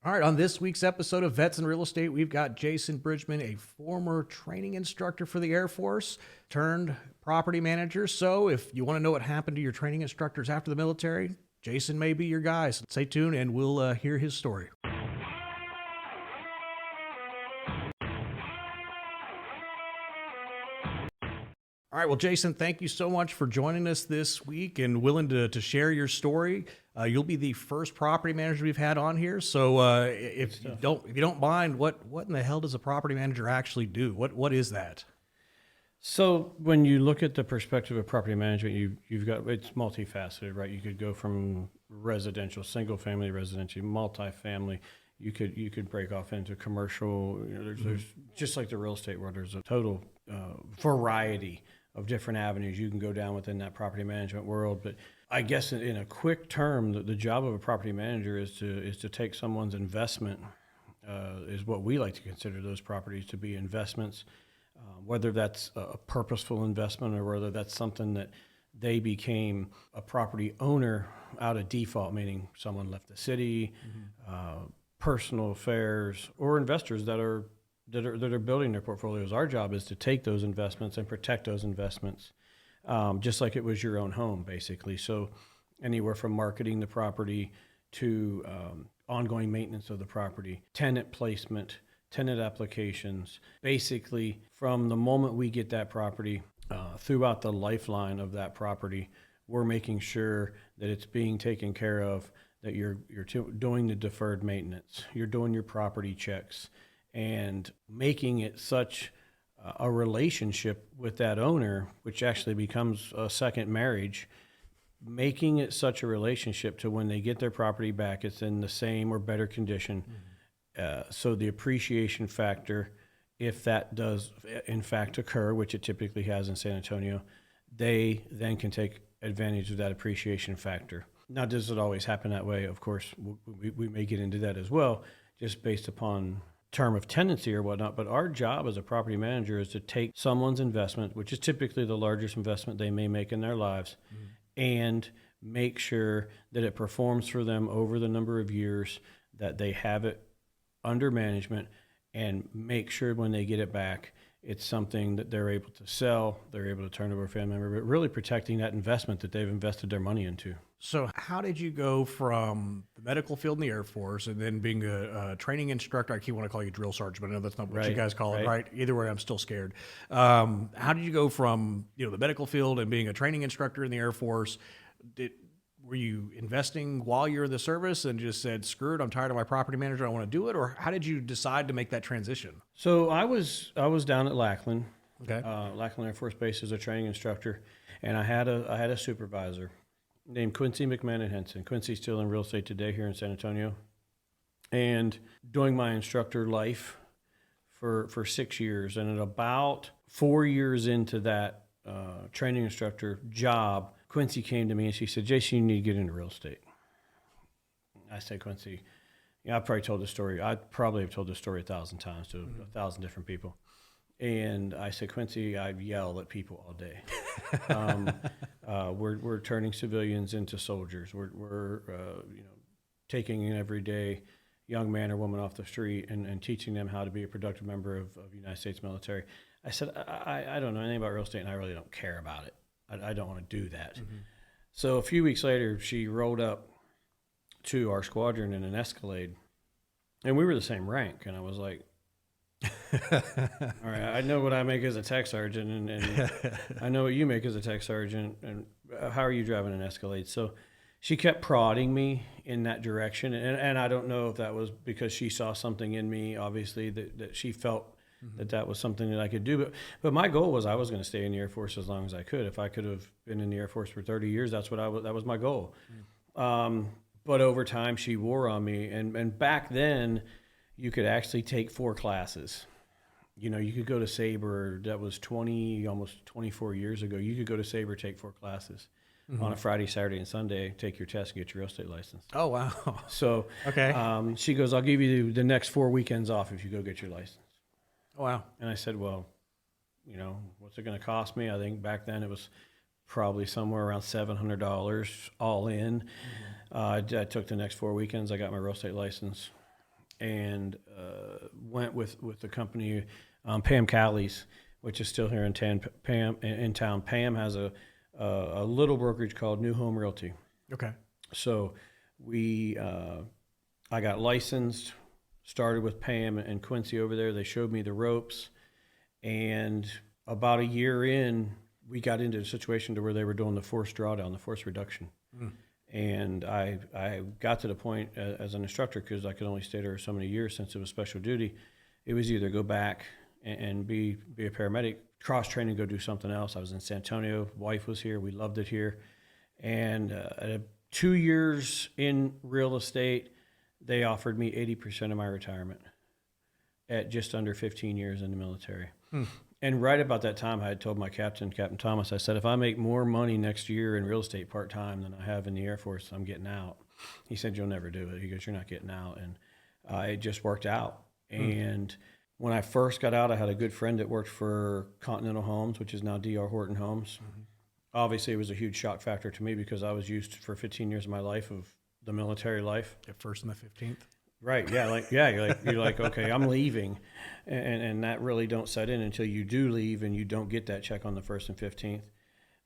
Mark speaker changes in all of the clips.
Speaker 1: All right, on this week's episode of Vets in Real Estate, we've got Jason Bridgeman, a former training instructor for the Air Force, turned property manager. So if you want to know what happened to your training instructors after the military, Jason may be your guy. So stay tuned and we'll hear his story. All right. Well, Jason, thank you so much for joining us this week and willing to share your story. You'll be the first property manager we've had on here. So if you don't mind, what in the hell does a property manager actually do? What is that?
Speaker 2: So when you look at the perspective of property management, you've got, it's multifaceted, right? You could go from residential, single family residential, multifamily. You could break off into commercial. You know, there's just like the real estate world, there's a total variety of different avenues you can go down within that property management world. But I guess in a quick term, the job of a property manager is to take someone's investment, is what we like to consider those properties to be investments, whether that's a purposeful investment or whether that's something that they became a property owner out of default, meaning someone left the city, personal affairs, or investors that are building their portfolios. Our job is to take those investments and protect those investments, just like it was your own home, basically. So anywhere from marketing the property to ongoing maintenance of the property, tenant placement, tenant applications, basically from the moment we get that property throughout the lifeline of that property, we're making sure that it's being taken care of, that you're doing the deferred maintenance, you're doing your property checks, and making it such a relationship with that owner, which actually becomes a second marriage, making it such a relationship to when they get their property back, it's in the same or better condition. So the appreciation factor, if that does in fact occur, which it typically has in San Antonio, they then can take advantage of that appreciation factor. Now, does it always happen that way? Of course, we may get into that as well, just based upon term of tenancy or whatnot. But our job as a property manager is to take someone's investment, which is typically the largest investment they may make in their lives, and make sure that it performs for them over the number of years that they have it under management, and make sure when they get it back, it's something that they're able to sell, they're able to turn over a family member, but really protecting that investment that they've invested their money into.
Speaker 1: So how did you go from the medical field in the Air Force and then being a training instructor? I keep want to call you drill sergeant, but I know that's not what you guys call it, right? Either way, I'm still scared. How did you go from the medical field and being a training instructor in the Air Force? Were you investing while you're in the service and just said, screw it, I'm tired of my property manager, I want to do it? Or how did you decide to make that transition?
Speaker 2: So I was down at Lackland,
Speaker 1: Okay.
Speaker 2: Lackland Air Force Base as a training instructor, and I had a supervisor named Quincy McMahon Henson. Quincy's still in real estate today here in San Antonio. And doing my instructor life for 6 years, and at about 4 years into that training instructor job, Quincy came to me and she said, Jason, you need to get into real estate. I said, Quincy, I probably told this story. I probably have told this story 1,000 times to 1,000 different people. And I said, Quincy, I yell at people all day. We're turning civilians into soldiers. We're taking an everyday young man or woman off the street and teaching them how to be a productive member of the United States military. I said, I don't know anything about real estate, and I really don't care about it. I don't want to do that. So a few weeks later, she rolled up to our squadron in an Escalade, and we were the same rank. And I was like, all right, I know what I make as a tech sergeant, and I know what you make as a tech sergeant, and how are you driving an Escalade? So she kept prodding me in that direction, and I don't know if that was because she saw something in me, obviously, that she felt that was something that I could do. But my goal was I was going to stay in the Air Force as long as I could. If I could have been in the Air Force for 30 years, that was my goal. But over time, she wore on me, and back then, you could actually take 4 classes. You could go to Sabre. That was almost 24 years ago. You could go to Sabre, take 4 classes on a Friday, Saturday, and Sunday, take your test, and get your real estate license.
Speaker 1: Oh, wow.
Speaker 2: So
Speaker 1: okay.
Speaker 2: She goes, I'll give you the next 4 weekends off if you go get your license.
Speaker 1: Oh, wow.
Speaker 2: And I said, well, what's it going to cost me? I think back then it was probably somewhere around $700 all in. I took the next 4 weekends. I got my real estate license. and went with the company Pam Callie's, which is still here in town. Pam has a little brokerage called New Home Realty.
Speaker 1: Okay.
Speaker 2: So I got licensed, started with Pam and Quincy over there. They showed me the ropes, and about a year in, we got into a situation to where they were doing the forced drawdown, the forced reduction. And I got to the point as an instructor, because I could only stay there so many years since it was special duty. It was either go back and be a paramedic, cross train and go do something else. I was in San Antonio. Wife was here. We loved it here. And 2 years in real estate, they offered me 80% of my retirement at just under 15 years in the military. And right about that time, I had told my Captain Thomas, I said, if I make more money next year in real estate part-time than I have in the Air Force, I'm getting out. He said, you'll never do it. He goes, you're not getting out. And it just worked out. And when I first got out, I had a good friend that worked for Continental Homes, which is now D.R. Horton Homes. Obviously, it was a huge shock factor to me because I was used for 15 years of my life of the military life.
Speaker 1: The first and the 15th.
Speaker 2: Right. Yeah. You're like, okay, I'm leaving. And that really don't set in until you do leave and you don't get that check on the 1st and 15th.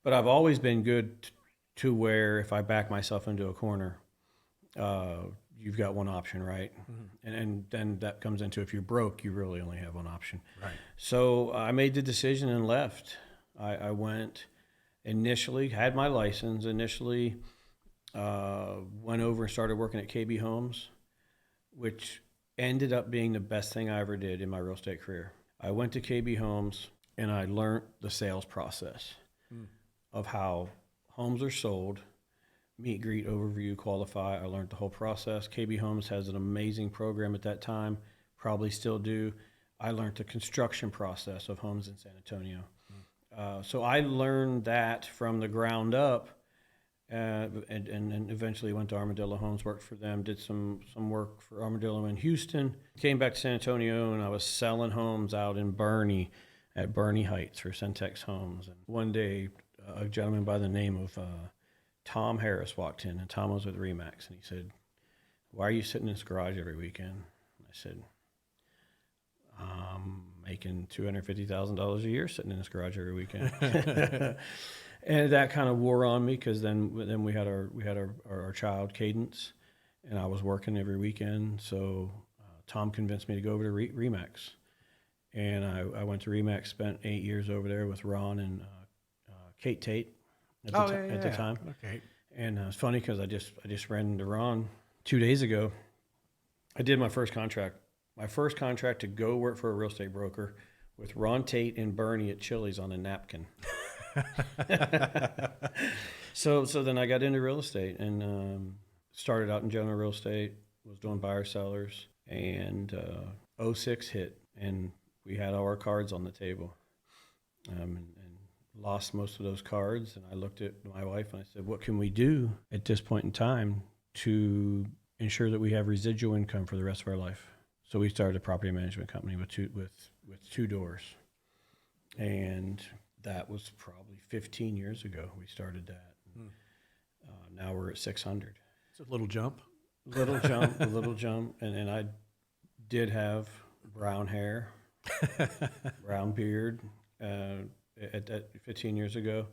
Speaker 2: But I've always been good to where if I back myself into a corner, you've got one option, right? And then that comes into, if you're broke, you really only have one option.
Speaker 1: Right.
Speaker 2: So I made the decision and left. I went initially, had my license, initially went over and started working at KB Homes, which ended up being the best thing I ever did in my real estate career. I went to KB Homes and I learned the sales process of how homes are sold, meet, greet, overview, qualify. I learned the whole process. KB Homes has an amazing program at that time, probably still do. I learned the construction process of homes in San Antonio. So I learned that from the ground up. And eventually went to Armadillo Homes, worked for them, did some work for Armadillo in Houston, came back to San Antonio, and I was selling homes out in Bernie at Bernie Heights for Centex Homes. And one day, a gentleman by the name of Tom Harris walked in, and Tom was with Remax, and he said, why are you sitting in this garage every weekend? And I said, I'm making $250,000 a year sitting in this garage every weekend. And that kind of wore on me because then we had our child Cadence, and I was working every weekend. So Tom convinced me to go over to Remax, and I went to Remax. Spent 8 years over there with Ron and Kate Tate at the time.
Speaker 1: Okay.
Speaker 2: And it's funny because I just ran into Ron 2 days ago. I did my first contract. My first contract to go work for a real estate broker with Ron Tate and Bernie at Chili's on a napkin. So then I got into real estate and started out in general real estate, was doing buyer sellers, and 06 hit, and we had all our cards on the table, and lost most of those cards. And I looked at my wife and I said, what can we do at this point in time to ensure that we have residual income for the rest of our life? So we started a property management company with two doors, and that was probably 15 years ago. We started that. Now we're at 600.
Speaker 1: It's a little jump.
Speaker 2: A little jump. And I did have brown hair, brown beard at 15 years ago.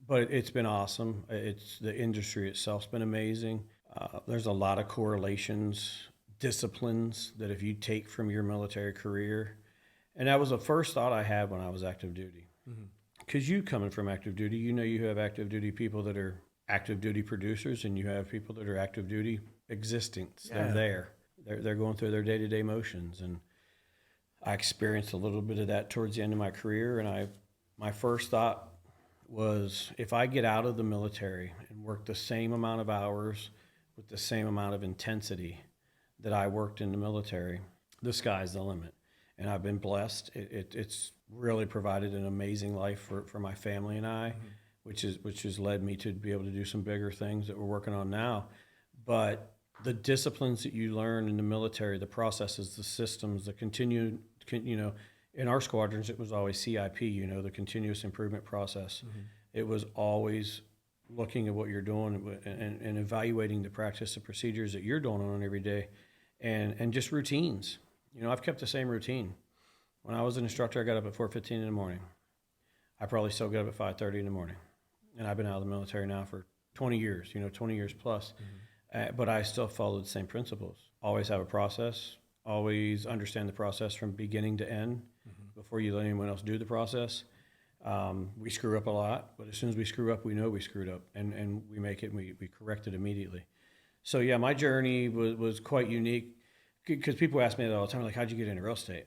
Speaker 2: But it's been awesome. It's the industry itself's been amazing. There's a lot of correlations, disciplines that if you take from your military career. And that was the first thought I had when I was active duty. Because you coming from active duty, you have active duty people that are active duty producers, and you have people that are active duty existents.
Speaker 1: Yeah.
Speaker 2: They're there. They're going through their day-to-day motions. And I experienced a little bit of that towards the end of my career. And my first thought was, if I get out of the military and work the same amount of hours with the same amount of intensity that I worked in the military, the sky's the limit. And I've been blessed. It's really provided an amazing life for my family and I, which has led me to be able to do some bigger things that we're working on now. But the disciplines that you learn in the military, the processes, the systems, the continued, in our squadrons, it was always CIP, the continuous improvement process. It was always looking at what you're doing and evaluating the practice, the procedures that you're doing on every day, and just routines. You know, I've kept the same routine. When I was an instructor, I got up at 4:15 in the morning. I probably still get up at 5:30 in the morning. And I've been out of the military now for 20 years, 20 years plus. But I still follow the same principles. Always have a process, always understand the process from beginning to end before you let anyone else do the process. We screw up a lot, but as soon as we screw up, we know we screwed up, and we make it and we correct it immediately. So yeah, my journey was quite unique, because people ask me that all the time, like, how'd you get into real estate?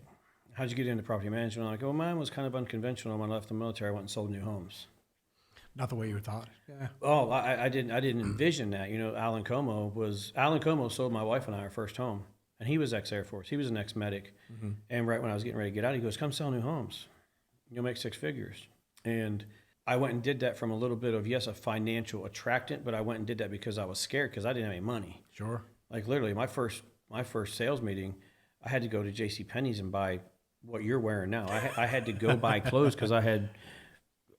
Speaker 2: How'd you get into property management? I'm like, well, mine was kind of unconventional. When I left the military, I went and sold new homes.
Speaker 1: Not the way you thought. Yeah.
Speaker 2: Oh, I didn't envision that. Alan Como sold my wife and I our first home, and he was ex-Air Force. He was an ex-medic. And right when I was getting ready to get out, he goes, come sell new homes. You'll make six figures. And I went and did that from a little bit of, yes, a financial attractant, but I went and did that because I was scared, because I didn't have any money.
Speaker 1: Sure.
Speaker 2: Like literally my first sales meeting, I had to go to JCPenney's and buy what you're wearing now. I had to go buy clothes because I had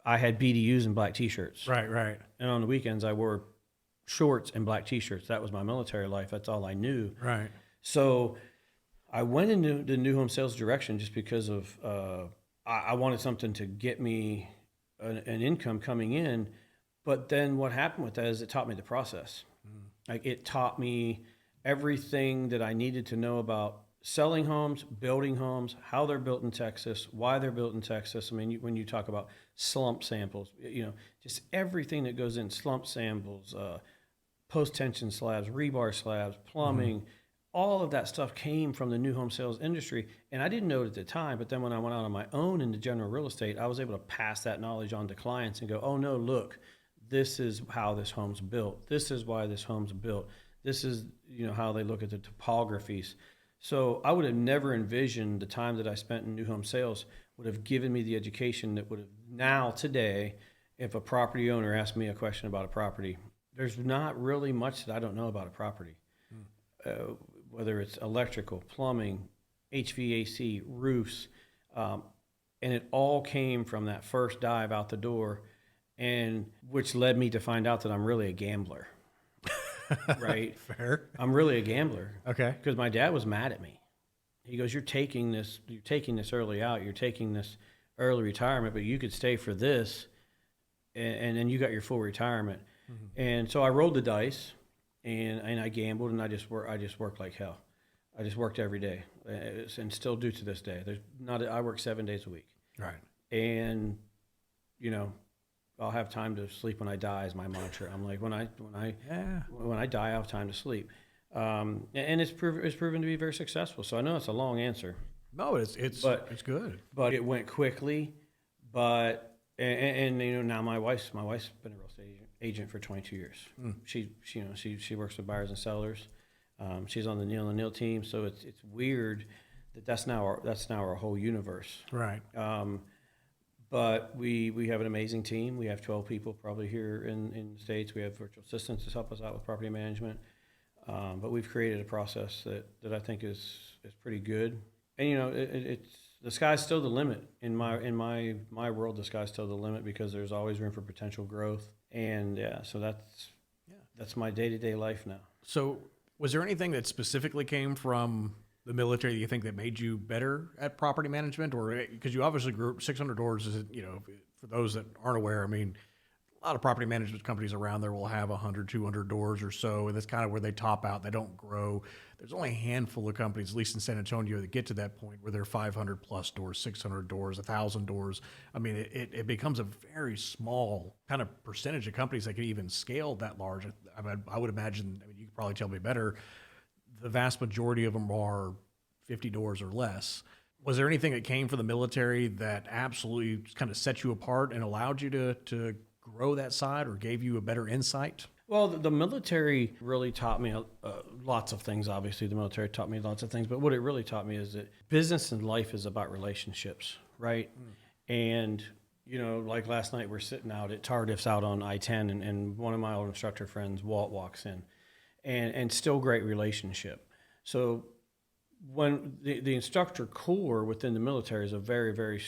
Speaker 2: BDUs and black T-shirts.
Speaker 1: Right.
Speaker 2: And on the weekends, I wore shorts and black T-shirts. That was my military life. That's all I knew.
Speaker 1: Right.
Speaker 2: So I went into the new home sales direction just because of I wanted something to get me an income coming in. But then what happened with that is it taught me the process. Like, it taught me everything that I needed to know about selling homes, building homes, how they're built in Texas, why they're built in Texas. I mean, when you talk about slump samples, just everything that goes in, slump samples, post-tension slabs, rebar slabs, plumbing, all of that stuff came from the new home sales industry. And I didn't know it at the time, but then when I went out on my own into general real estate, I was able to pass that knowledge on to clients and go, oh no, look, this is how this home's built. This is why this home's built. This is, how they look at the topographies. So I would have never envisioned the time that I spent in new home sales would have given me the education that would have now today, if a property owner asked me a question about a property, there's not really much that I don't know about a property. Whether it's electrical, plumbing, HVAC, roofs, and it all came from that first dive out the door, and which led me to find out that I'm really a gambler. Right?
Speaker 1: Fair.
Speaker 2: I'm really a gambler.
Speaker 1: Okay.
Speaker 2: Because my dad was mad at me. He goes, you're taking this early out, you're taking this early retirement, but you could stay for this, and then you got your full retirement. And so I rolled the dice, and I gambled, and I just worked like hell. I just worked every day, and still do to this day. I work 7 days a week.
Speaker 1: Right.
Speaker 2: And I'll have time to sleep when I die is my mantra. I'm like, when I die, I'll have time to sleep. And it's proven to be very successful. So I know it's a long answer.
Speaker 1: No, it's good.
Speaker 2: But it went quickly. But now my wife's been a real estate agent for 22 years. She works with buyers and sellers. She's on the Neil team. So it's weird that's now our whole universe.
Speaker 1: Right.
Speaker 2: But we have an amazing team. We have 12 people probably here in the States. We have virtual assistants to help us out with property management. But we've created a process that I think is pretty good. And it's the sky's still the limit in my world. The sky's still the limit because there's always room for potential growth. And so that's my day-to-day life now.
Speaker 1: So was there anything that specifically came from the military that you think that made you better at property management? Or because you obviously grew 600 doors, is it, for those that aren't aware, I mean, a lot of property management companies around there will have 100, 200 doors or so, and that's kind of where they top out. They don't grow. There's only a handful of companies, at least in San Antonio, that get to that point where they're 500 plus doors, 600 doors, 1,000 doors. I mean, it becomes a very small kind of percentage of companies that can even scale that large. I would imagine, you could probably tell me better, the vast majority of them are 50 doors or less. Was there anything that came from the military that absolutely kind of set you apart and allowed you to grow that side or gave you a better insight?
Speaker 2: Well, the military really taught me lots of things. Obviously, the military taught me lots of things, but what it really taught me is that business and life is about relationships, right? And, like last night, we're sitting out at Tardif's out on I-10, and one of my old instructor friends, Walt, walks in, and still great relationship. So when the instructor corps within the military is a very, very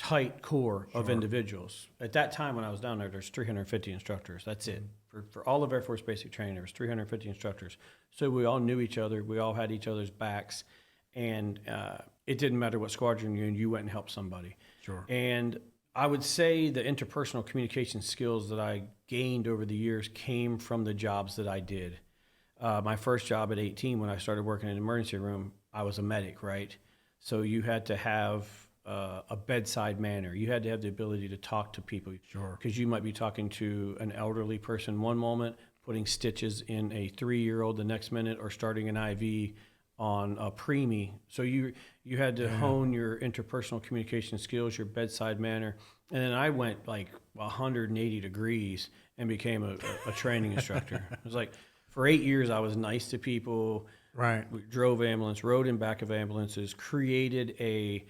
Speaker 2: tight core of individuals. At that time when I was down there, there's 350 instructors. That's it. For all of Air Force basic training, there was 350 instructors. So we all knew each other. We all had each other's backs. And it didn't matter what squadron you're in, you went and helped somebody.
Speaker 1: Sure.
Speaker 2: And I would say the interpersonal communication skills that I gained over the years came from the jobs that I did. My first job at 18, when I started working in an emergency room, I was a medic, right? So you had to have a bedside manner. You had to have the ability to talk to people.
Speaker 1: Sure.
Speaker 2: Because you might be talking to an elderly person one moment, putting stitches in a 3-year-old the next minute, or starting an IV on a preemie. So you had to hone your interpersonal communication skills, your bedside manner. And then I went like 180 degrees and became a training instructor. It was like, for 8 years, I was nice to people.
Speaker 1: Right.
Speaker 2: We drove ambulance, rode in back of ambulances, created a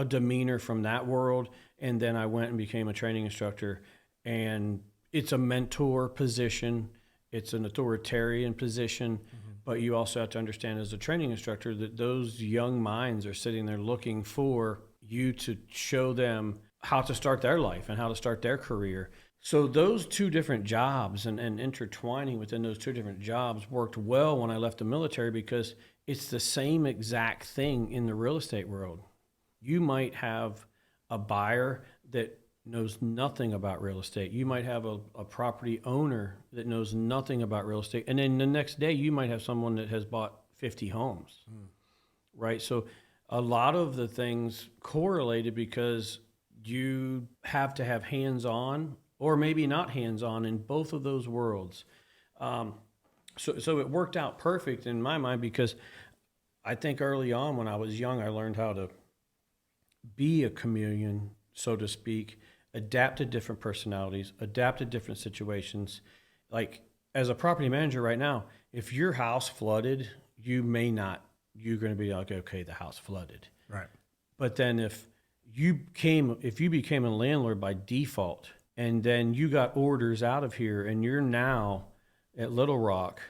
Speaker 2: demeanor from that world. And then I went and became a training instructor. And it's a mentor position. It's an authoritarian position. But you also have to understand as a training instructor that those young minds are sitting there looking for you to show them how to start their life and how to start their career. So those two different jobs and intertwining within those two different jobs worked well when I left the military, because it's the same exact thing in the real estate world. You might have a buyer that knows nothing about real estate. You might have a property owner that knows nothing about real estate. And then the next day you might have someone that has bought 50 homes, right? So a lot of the things correlated because you have to have hands-on or maybe not hands-on in both of those worlds. So it worked out perfect in my mind, because I think early on when I was young, I learned how to be a chameleon, so to speak, adapt to different personalities, adapt to different situations. Like as a property manager right now, if your house flooded, you're going to be like, okay, the house flooded.
Speaker 1: Right.
Speaker 2: But then if you became a landlord by default, and then you got orders out of here and you're now at Little Rock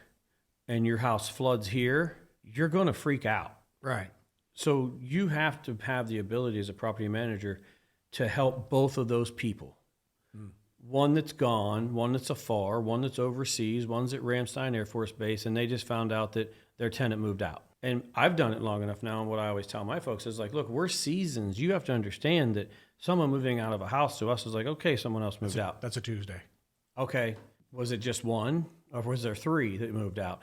Speaker 2: and your house floods here, you're going to freak out.
Speaker 1: Right.
Speaker 2: So you have to have the ability as a property manager to help both of those people. One that's gone, one that's afar, one that's overseas, one's at Ramstein Air Force Base, and they just found out that their tenant moved out. And I've done it long enough now, and what I always tell my folks is like, look, we're seasons. You have to understand that someone moving out of a house to us is like, okay, someone else moved out.
Speaker 1: That's a Tuesday.
Speaker 2: Okay, was it just one, or was there 3 that moved out?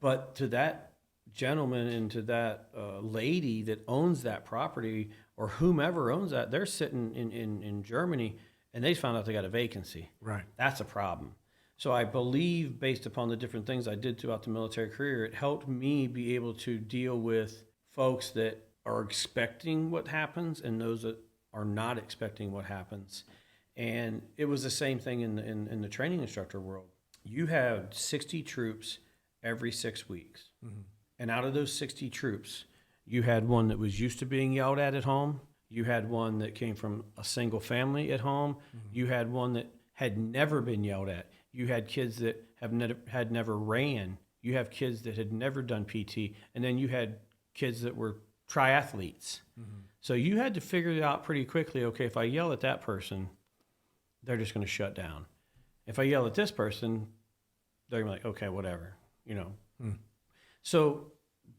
Speaker 2: But to that gentleman and to that lady that owns that property, or whomever owns that, they're sitting in Germany, and they found out they got a vacancy.
Speaker 1: Right.
Speaker 2: That's a problem. So I believe, based upon the different things I did throughout the military career, it helped me be able to deal with folks that are expecting what happens and those that are not expecting what happens. And it was the same thing in the training instructor world. You have 60 troops every 6 weeks. And out of those 60 troops, you had one that was used to being yelled at home. You had one that came from a single family at home. You had one that had never been yelled at. You had kids that had never ran. You have kids that had never done PT. And then you had kids that were triathletes. So you had to figure it out pretty quickly. Okay, if I yell at that person, they're just going to shut down. If I yell at this person, they're going to be like, okay, whatever, So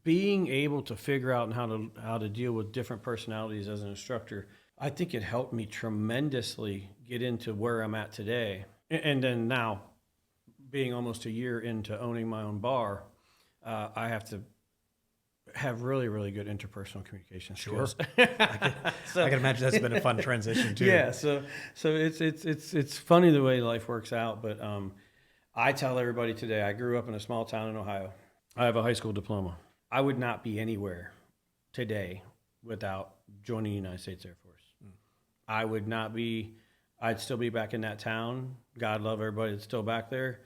Speaker 2: being able to figure out how to deal with different personalities as an instructor, I think it helped me tremendously get into where I'm at today. And then now, being almost a year into owning my own bar, I have to have really, really good interpersonal communication skills.
Speaker 1: I can imagine that's been a fun transition too.
Speaker 2: Yeah, so it's funny the way life works out. But I tell everybody today, I grew up in a small town in Ohio. I have a high school diploma. I would not be anywhere today without joining the United States Air Force. I would not be. I'd still be back in that town. God love everybody that's still back there.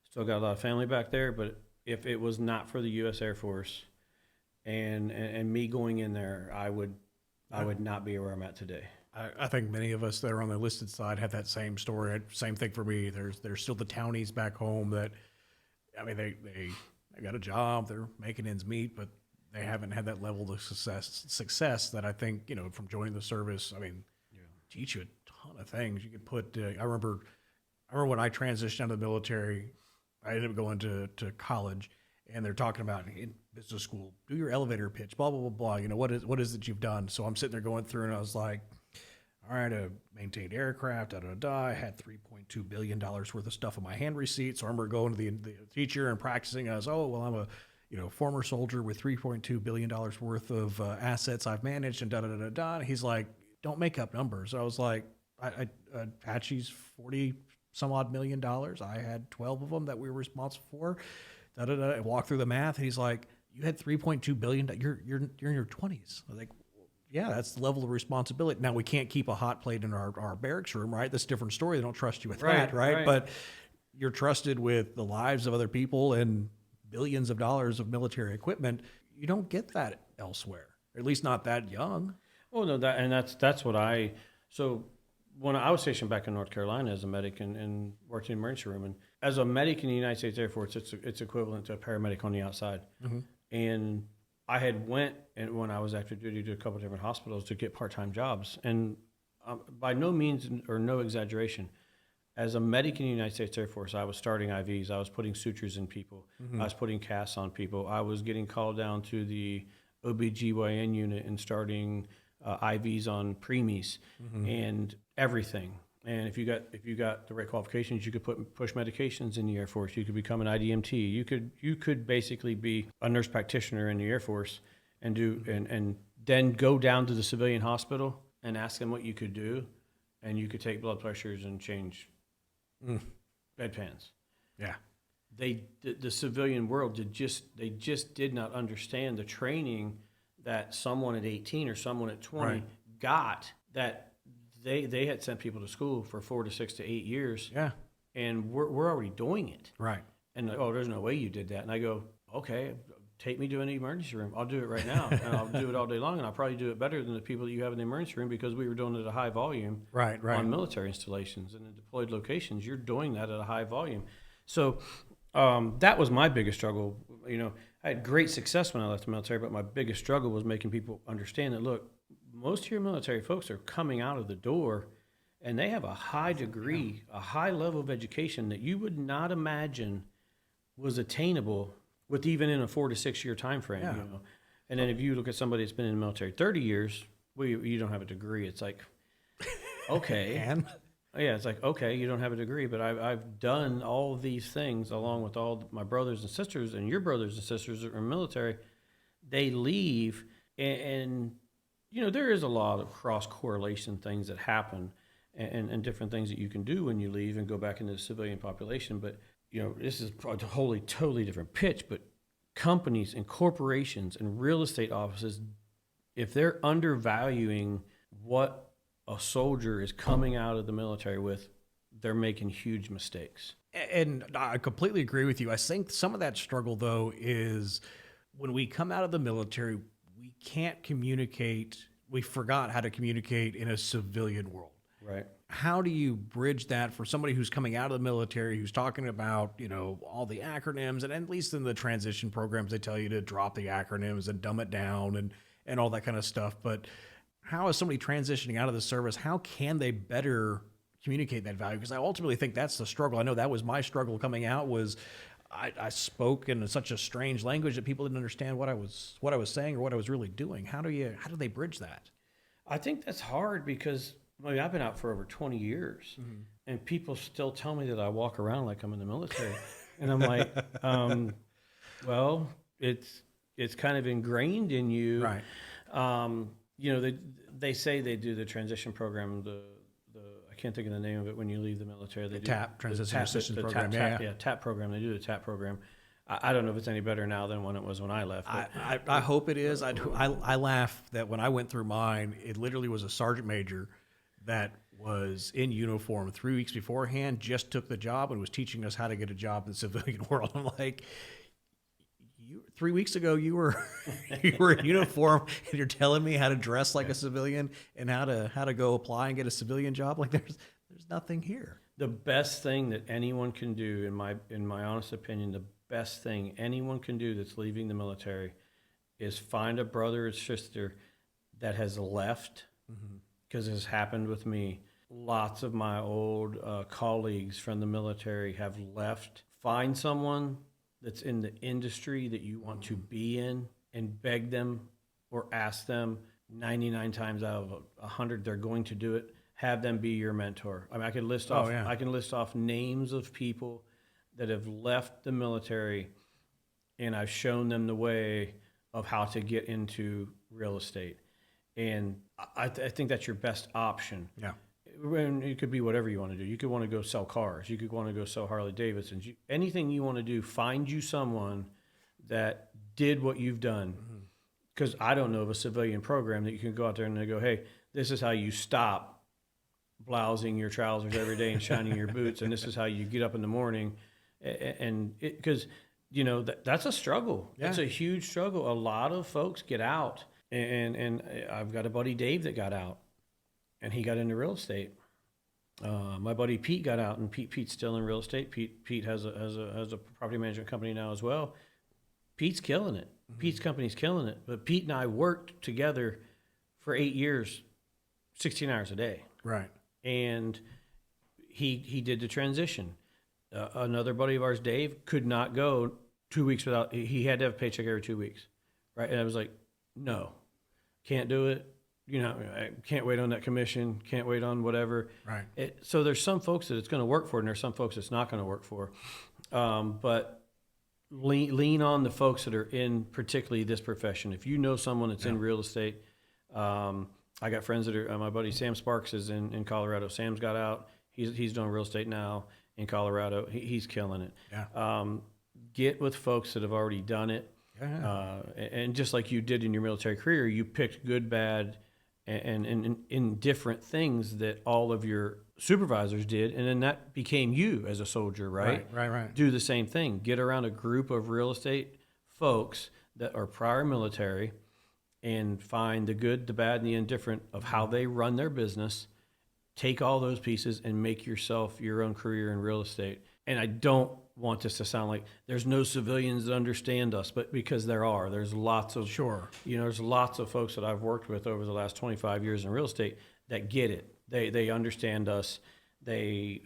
Speaker 2: Still got a lot of family back there. But if it was not for the U.S. Air Force and me going in there, I would not be where I'm at today.
Speaker 1: I think many of us that are on the enlisted side have that same story. Same thing for me. There's still the townies back home that, I mean, they got a job, they're making ends meet, but they haven't had that level of success that I think, from joining the service, I mean, teach you a ton of things. You could put, I remember when I transitioned out of the military, I ended up going to college, and they're talking about in business school, do your elevator pitch, blah, blah, blah, blah. What is it you've done? So I'm sitting there going through, and I was like, all right, I maintained aircraft, I had $3.2 billion worth of stuff on my hand receipt. So I remember going to the teacher and practicing. I was, I'm a former soldier with $3.2 billion worth of assets I've managed, and da-da-da-da-da. And he's like, don't make up numbers. I was like, Apache's 40 some odd $1 million. I had 12 of them that we were responsible for. I walked through the math, and he's like, you had $3.2 billion. You're in your 20s. I was like, yeah, that's the level of responsibility. Now, we can't keep a hot plate in our barracks room, right? That's a different story. They don't trust you with that, right? But you're trusted with the lives of other people and billions of dollars of military equipment. You don't get that elsewhere, or at least not that young.
Speaker 2: Well, no, that's what so when I was stationed back in North Carolina as a medic and worked in the emergency room, and as a medic in the United States Air Force, it's equivalent to a paramedic on the outside. Mm-hmm. And I had went, and when I was active duty, to a couple of different hospitals to get part-time jobs. And by no means or no exaggeration, as a medic in the United States Air Force, I was starting IVs. I was putting sutures in people. Mm-hmm. I was putting casts on people. I was getting called down to the OBGYN unit and starting IVs on preemies, mm-hmm. and everything. And if you got the right qualifications, you could push medications in the Air Force. You could become an IDMT. You could basically be a nurse practitioner in the Air Force and and then go down to the civilian hospital and ask them what you could do, and you could take blood pressures and change bedpans.
Speaker 1: Yeah,
Speaker 2: the civilian world they just did not understand the training that someone at 18 or someone at 20 got, that they had sent people to school for 4 to 6 to 8 years.
Speaker 1: Yeah.
Speaker 2: And we're already doing it.
Speaker 1: Right.
Speaker 2: And there's no way you did that. And I go, okay, take me to an emergency room. I'll do it right now. And I'll do it all day long. And I'll probably do it better than the people that you have in the emergency room, because we were doing it at a high volume.
Speaker 1: Right.
Speaker 2: On military installations and in deployed locations. You're doing that at a high volume. So that was my biggest struggle. I had great success when I left the military, but my biggest struggle was making people understand that, look, most of your military folks are coming out of the door, and they have a high degree, a high level of education that you would not imagine was attainable with even in a 4 to 6 year time frame.
Speaker 1: Yeah.
Speaker 2: And then if you look at somebody that's been in the military 30 years, well, you don't have a degree. It's like, okay.
Speaker 1: And?
Speaker 2: Yeah, it's like, okay, you don't have a degree, but I've done all of these things along with all my brothers and sisters, and your brothers and sisters that are in the military. They leave, and there is a lot of cross-correlation things that happen and different things that you can do when you leave and go back into the civilian population. But, this is a totally different pitch, but companies and corporations and real estate offices, if they're undervaluing what a soldier is coming out of the military with, they're making huge mistakes.
Speaker 1: And I completely agree with you. I think some of that struggle, though, is when we come out of the military, we can't communicate. We forgot how to communicate in a civilian world.
Speaker 2: Right.
Speaker 1: How do you bridge that for somebody who's coming out of the military, who's talking about, all the acronyms, and at least in the transition programs, they tell you to drop the acronyms and dumb it down and all that kind of stuff. But how is somebody transitioning out of the service? How can they better communicate that value? Because I ultimately think that's the struggle. I know that was my struggle coming out, was I spoke in such a strange language that people didn't understand what I was saying or what I was really doing. How do they bridge that?
Speaker 2: I think that's hard because I've been out for over 20 years, mm-hmm. and people still tell me that I walk around like I'm in the military, and I'm like, well, it's kind of ingrained in you,
Speaker 1: right?
Speaker 2: They say they do the transition program. I can't think of the name of it when you leave the military. They do
Speaker 1: TAP, Transition Assistance Program.
Speaker 2: TAP program. They do the TAP program. I don't know if it's any better now than when it was when I left.
Speaker 1: I hope it is. I laugh that when I went through mine, it literally was a sergeant major that was in uniform 3 weeks beforehand, just took the job and was teaching us how to get a job in the civilian world. I'm like, 3 weeks ago you were in uniform and you're telling me how to dress like a civilian and how to go apply and get a civilian job? Like there's nothing here.
Speaker 2: The best thing that anyone can do, in my honest opinion, the best thing anyone can do that's leaving the military is find a brother or sister that has left, because it's happened with me. Lots of my old colleagues from the military have left. Find someone that's in the industry that you want to be in and beg them or ask them. 99 times out of 100, they're going to do it. Have them be your mentor. I mean, I can list off. I can list off names of people that have left the military, and I've shown them the way of how to get into real estate. And I think that's your best option.
Speaker 1: Yeah.
Speaker 2: And it could be whatever you want to do. You could want to go sell cars. You could want to go sell Harley Davidsons. Anything you want to do, find you someone that did what you've done. Because I don't know of a civilian program that you can go out there and they go, hey, this is how you stop blousing your trousers every day and shining your boots, and this is how you get up in the morning. And because, you know, that's a struggle. Yeah. That's a huge struggle. A lot of folks get out. And I've got a buddy, Dave, that got out, and he got into real estate. My buddy Pete got out, and Pete's still in real estate. Pete has a property management company now as well. Pete's killing it. Pete's company's killing it. But Pete and I worked together for 8 years, 16 hours a day.
Speaker 1: Right.
Speaker 2: And he did the transition. Another buddy of ours, Dave, could not go 2 weeks without. He had to have a paycheck every 2 weeks, right? And I was like, no, can't do it. You know, I can't wait on that commission. Can't wait on whatever.
Speaker 1: Right.
Speaker 2: So there's some folks that it's going to work for, and there's some folks it's not going to work for. But lean on the folks that are in particularly this profession. If you know someone that's in real estate, I got friends that are, my buddy Sam Sparks is in Colorado. Sam's got out. He's doing real estate now in Colorado. He's killing it.
Speaker 1: Yeah.
Speaker 2: Get with folks that have already done it. Yeah. And just like you did in your military career, you picked good, bad, and in different things that all of your supervisors did, and then that became you as a soldier, right?
Speaker 1: Right.
Speaker 2: Do the same thing. Get around a group of real estate folks that are prior military and find the good, the bad, and the indifferent of how they run their business. Take all those pieces and make yourself your own career in real estate. And I don't want this to sound like there's no civilians that understand us, but because there's lots of, there's lots of folks that I've worked with over the last 25 years in real estate that get it. They understand us. They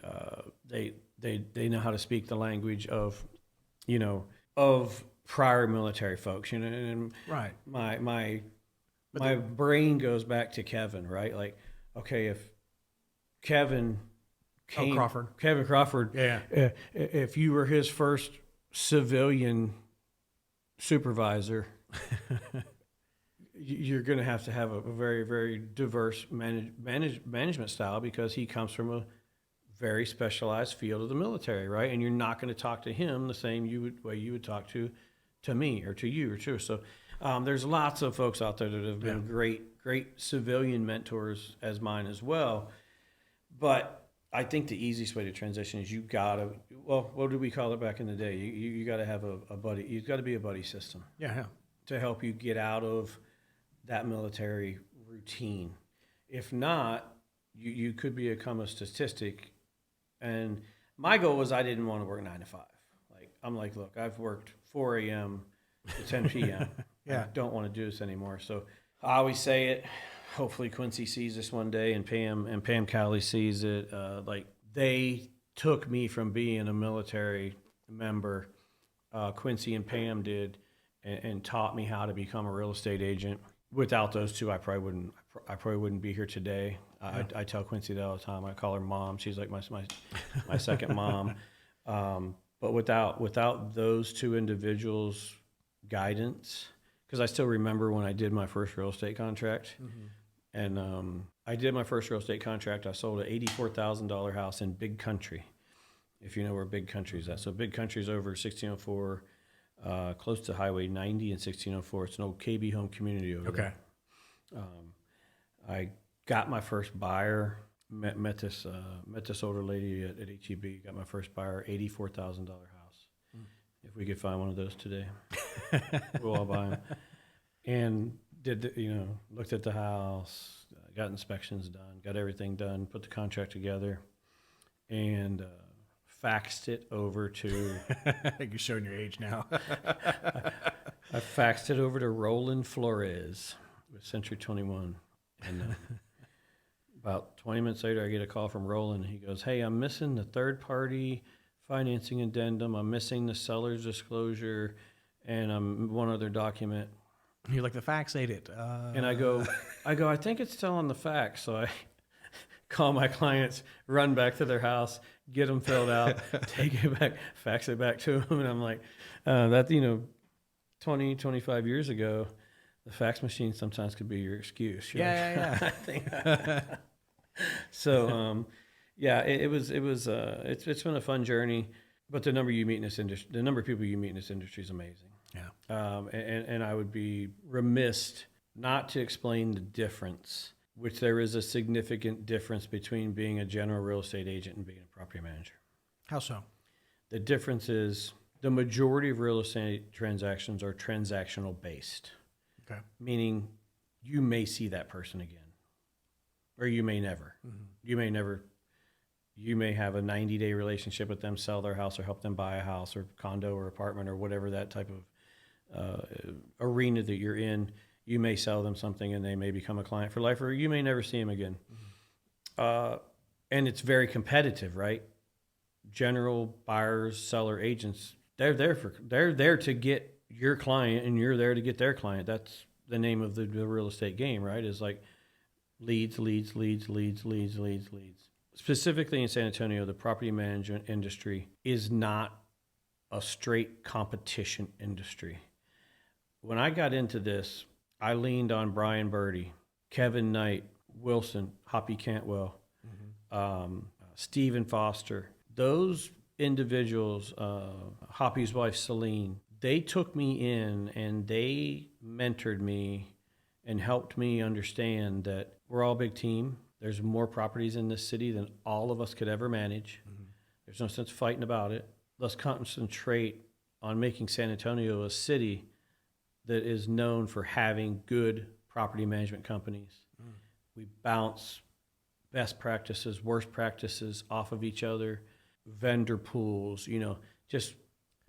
Speaker 2: know how to speak the language of, of prior military folks, and
Speaker 1: right.
Speaker 2: My brain goes back to Kevin, right? Like, okay, if Kevin Crawford.
Speaker 1: Yeah.
Speaker 2: If you were his first civilian supervisor, you're going to have a very, very diverse management style, because he comes from a very specialized field of the military, right? And you're not going to talk to him the same way you would talk to me or to you or to. So there's lots of folks out there that have been great civilian mentors as mine as well. But I think the easiest way to transition is what did we call it back in the day? You got to have a buddy. You've got to be a buddy system.
Speaker 1: Yeah.
Speaker 2: To help you get out of that military routine. If not, you could become a statistic. And my goal was I didn't want to work 9 to 5. I'm like, look, I've worked 4 a.m. to 10 p.m.
Speaker 1: Yeah.
Speaker 2: I don't want to do this anymore. So I always say it. Hopefully Quincy sees this one day, and Pam Cowley sees it. They took me from being a military member, Quincy and Pam did, and taught me how to become a real estate agent. Without those two, I probably wouldn't be here today. I tell Quincy that all the time. I call her mom. She's like my second mom. But without those two individuals' guidance, because I still remember when I did my first real estate contract. Mm-hmm. And I did my first real estate contract. I sold an $84,000 house in Big Country, if you know where Big Country is at. So Big Country is over 1604, close to Highway 90 and 1604. It's an old KB home community over there. I got my first buyer, met this older lady at HEB, got my first buyer, $84,000 house. If we could find one of those today, we'll all buy them. And looked at the house, got inspections done, got everything done, put the contract together, and faxed it over to.
Speaker 1: You're showing your age now.
Speaker 2: I faxed it over to Roland Flores with Century 21. And about 20 minutes later, I get a call from Roland. He goes, "Hey, I'm missing the third-party financing addendum. I'm missing the seller's disclosure, and I'm one other document."
Speaker 1: You're like, the fax ate it.
Speaker 2: And I go, I think it's still on the fax. So I call my clients, run back to their house, get them filled out, take it back, fax it back to them. And I'm like, 20, 25 years ago, the fax machine sometimes could be your excuse.
Speaker 1: Yeah.
Speaker 2: I think. So, it's been a fun journey, but the number you meet in this industry, the number of people you meet in this industry is amazing.
Speaker 1: Yeah.
Speaker 2: And I would be remiss not to explain the difference, which there is a significant difference between being a general real estate agent and being a property manager.
Speaker 1: How so?
Speaker 2: The difference is the majority of real estate transactions are transactional based.
Speaker 1: Okay.
Speaker 2: Meaning you may see that person again, or you may never. Mm-hmm. You may have a 90-day relationship with them, sell their house or help them buy a house or condo or apartment or whatever that type of arena that you're in. You may sell them something and they may become a client for life, or you may never see them again. Mm-hmm. And it's very competitive, right? General buyers, seller agents, they're there to get your client, and you're there to get their client. That's the name of the real estate game, right? Is like leads. Specifically in San Antonio, the property management industry is not a straight competition industry. When I got into this, I leaned on Brian Birdie, Kevin Knight, Wilson, Hoppy Cantwell, Stephen Foster. Those individuals, Hoppy's wife, Celine, they took me in and they mentored me and helped me understand that we're all a big team. There's more properties in this city than all of us could ever manage. Mm-hmm. There's no sense fighting about it. Let's concentrate on making San Antonio a city that is known for having good property management companies. Mm. We bounce best practices, worst practices off of each other, vendor pools, just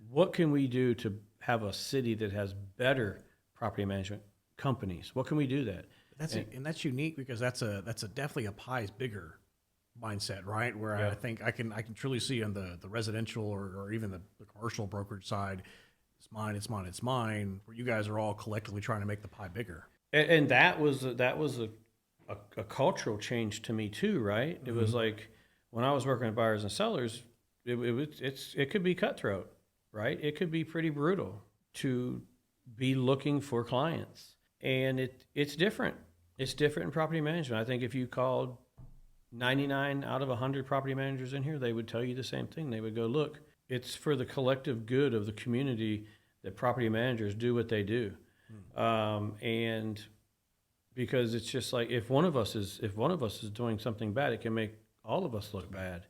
Speaker 2: what can we do to have a city that has better property management companies? What can we do that?
Speaker 1: That's unique because that's definitely a pie's bigger mindset, right? Where I think I can truly see on the residential or even the commercial brokerage side, it's mine. Where you guys are all collectively trying to make the pie bigger.
Speaker 2: And that was a cultural change to me too, right? Mm-hmm. It was like when I was working with buyers and sellers, it could be cutthroat, right? It could be pretty brutal to be looking for clients, and it's different. It's different in property management. I think if you called 99 out of 100 property managers in here, they would tell you the same thing. They would go, look, it's for the collective good of the community that property managers do what they do. And because it's just like, if one of us is doing something bad, it can make all of us look bad.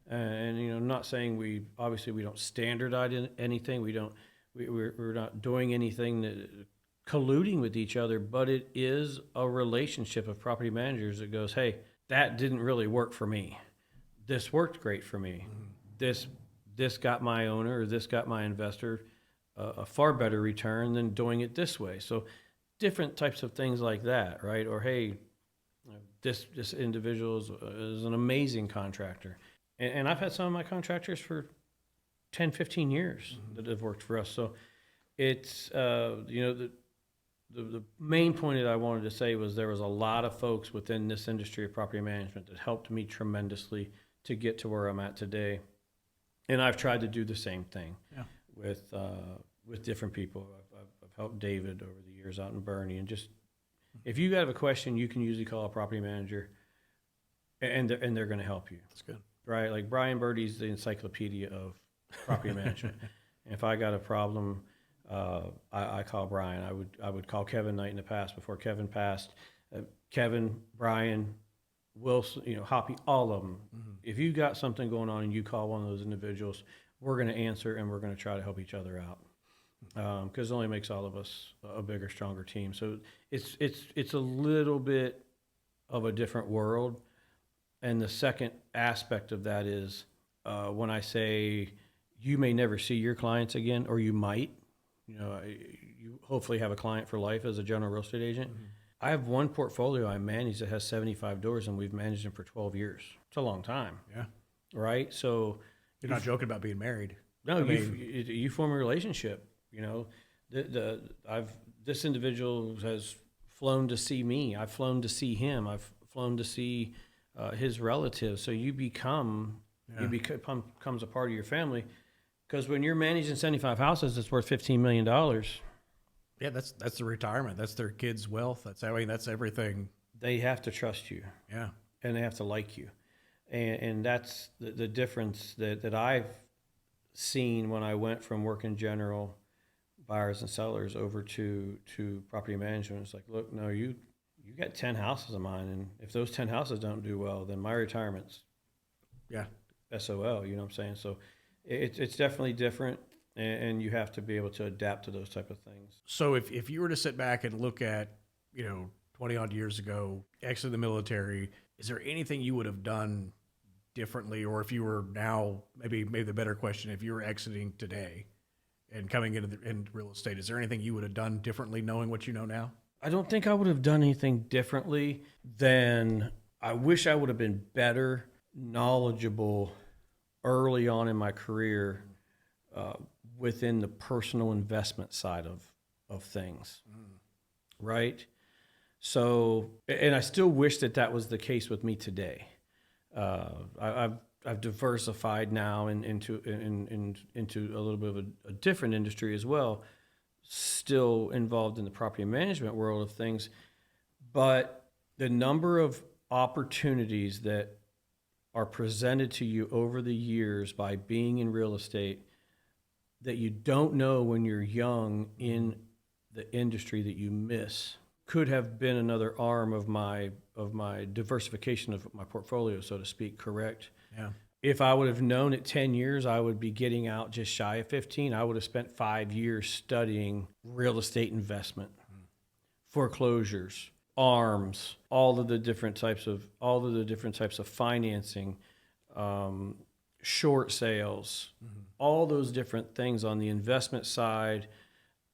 Speaker 2: And, not saying we don't standardize anything. We're not doing anything that colluding with each other, but it is a relationship of property managers that goes, hey, that didn't really work for me. This worked great for me. Mm-hmm. This got my owner, or this got my investor a far better return than doing it this way. So different types of things like that, right? Or, hey, this individual is an amazing contractor. And I've had some of my contractors for 10, 15 years mm-hmm. that have worked for us. So it's, the main point that I wanted to say was there was a lot of folks within this industry of property management that helped me tremendously to get to where I'm at today. And I've tried to do the same thing with different people. I've helped David over the years out in Bernie. And just, if you have a question, you can usually call a property manager and they're going to help you.
Speaker 1: That's good.
Speaker 2: Right? Like Brian Birdie's the encyclopedia of property management. And if I got a problem, I call Brian. I would call Kevin Knight in the past before Kevin passed. Kevin, Brian, Wilson, Hoppy, all of them. Mm-hmm. If you got something going on and you call one of those individuals, we're going to answer and we're going to try to help each other out. Because it only makes all of us a bigger, stronger team. So it's a little bit of a different world. And the second aspect of that is when I say you may never see your clients again, or you might. you hopefully have a client for life as a general real estate agent. I have one portfolio I manage that has 75 doors, and we've managed them for 12 years. It's a long time.
Speaker 1: Yeah.
Speaker 2: Right? So
Speaker 1: You're not joking about being married.
Speaker 2: no, you form a relationship. You know, this individual has flown to see me. I've flown to see him. I've flown to see his relatives. So you become becomes a part of your family. Because when you're managing 75 houses, it's worth $15 million.
Speaker 1: Yeah, that's the retirement. That's their kids' wealth. That's everything.
Speaker 2: They have to trust you.
Speaker 1: Yeah.
Speaker 2: And they have to like you. And that's the difference that I've seen when I went from working general buyers and sellers over to property management. It's like, look, no, you got 10 houses of mine, and if those 10 houses don't do well, then my retirement's SOL, you know what I'm saying? So it's definitely different, and you have to be able to adapt to those type of things.
Speaker 1: So if you were to sit back and look at, 20 odd years ago, exited the military, is there anything you would have done differently? Or if you were now, maybe the better question, if you were exiting today and coming into real estate, is there anything you would have done differently knowing what you know now?
Speaker 2: I don't think I would have done anything differently than I wish I would have been better, knowledgeable early on in my career within the personal investment side of things, right? So, and I still wish that was the case with me today. I've diversified now into a little bit of a different industry as well, still involved in the property management world of things, but the number of opportunities that are presented to you over the years by being in real estate that you don't know when you're young in the industry that you miss could have been another arm of my diversification of my portfolio, so to speak, correct?
Speaker 1: Yeah.
Speaker 2: If I would have known at 10 years I would be getting out just shy of 15, I would have spent 5 years studying real estate investment, foreclosures, ARMs, all of the different types of financing, short sales, all those different things on the investment side.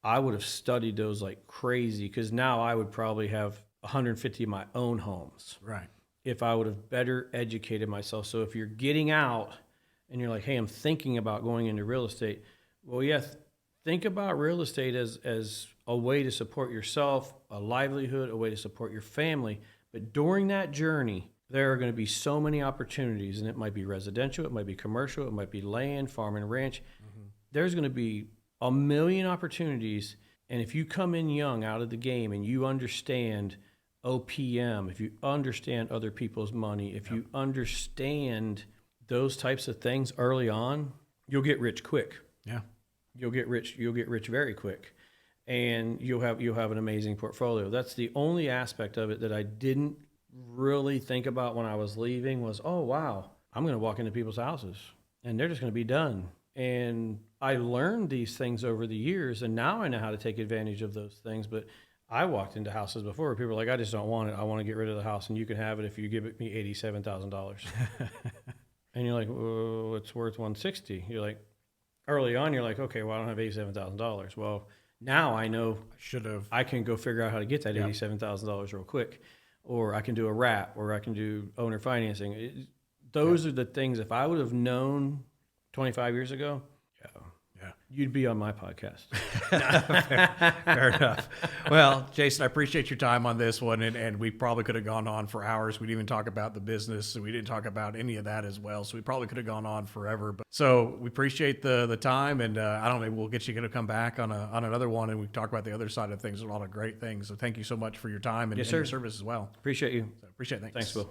Speaker 2: I would have studied those like crazy, because now I would probably have 150 of my own homes.
Speaker 1: Right.
Speaker 2: If I would have better educated myself. So if you're getting out and you're like, hey, I'm thinking about going into real estate. Well, yeah, think about real estate as a way to support yourself, a livelihood, a way to support your family. But during that journey, there are going to be so many opportunities, and it might be residential, it might be commercial, it might be land, farm and ranch. There's going to be a million opportunities. And if you come in young out of the game and you understand OPM, if you understand other people's money, if you understand those types of things early on, you'll get rich quick.
Speaker 1: Yeah.
Speaker 2: You'll get rich very quick. And you'll have an amazing portfolio. That's the only aspect of it that I didn't really think about when I was leaving was, oh wow, I'm going to walk into people's houses and they're just going to be done. And I learned these things over the years, and now I know how to take advantage of those things. But I walked into houses before where people were like, I just don't want it. I want to get rid of the house, and you can have it if you give it me $87,000. And you're like, well, it's worth $160,000. You're like, early on, you're like, okay, well, I don't have $87,000. Well, now I know I can go figure out how to get that $87,000 real quick, or I can do a wrap, or I can do owner financing. Those are the things. If I would have known 25 years ago, you'd be on my podcast.
Speaker 1: Fair enough. Well, Jason, I appreciate your time on this one, and we probably could have gone on for hours. We didn't even talk about the business, and we didn't talk about any of that as well. So we probably could have gone on forever. But so we appreciate the time, and I don't know, we'll get you to come back on another one, and we talk about the other side of things. There's a lot of great things. So thank you so much for your time and your service as well.
Speaker 2: Appreciate you.
Speaker 1: So appreciate it.
Speaker 2: Thanks, Will.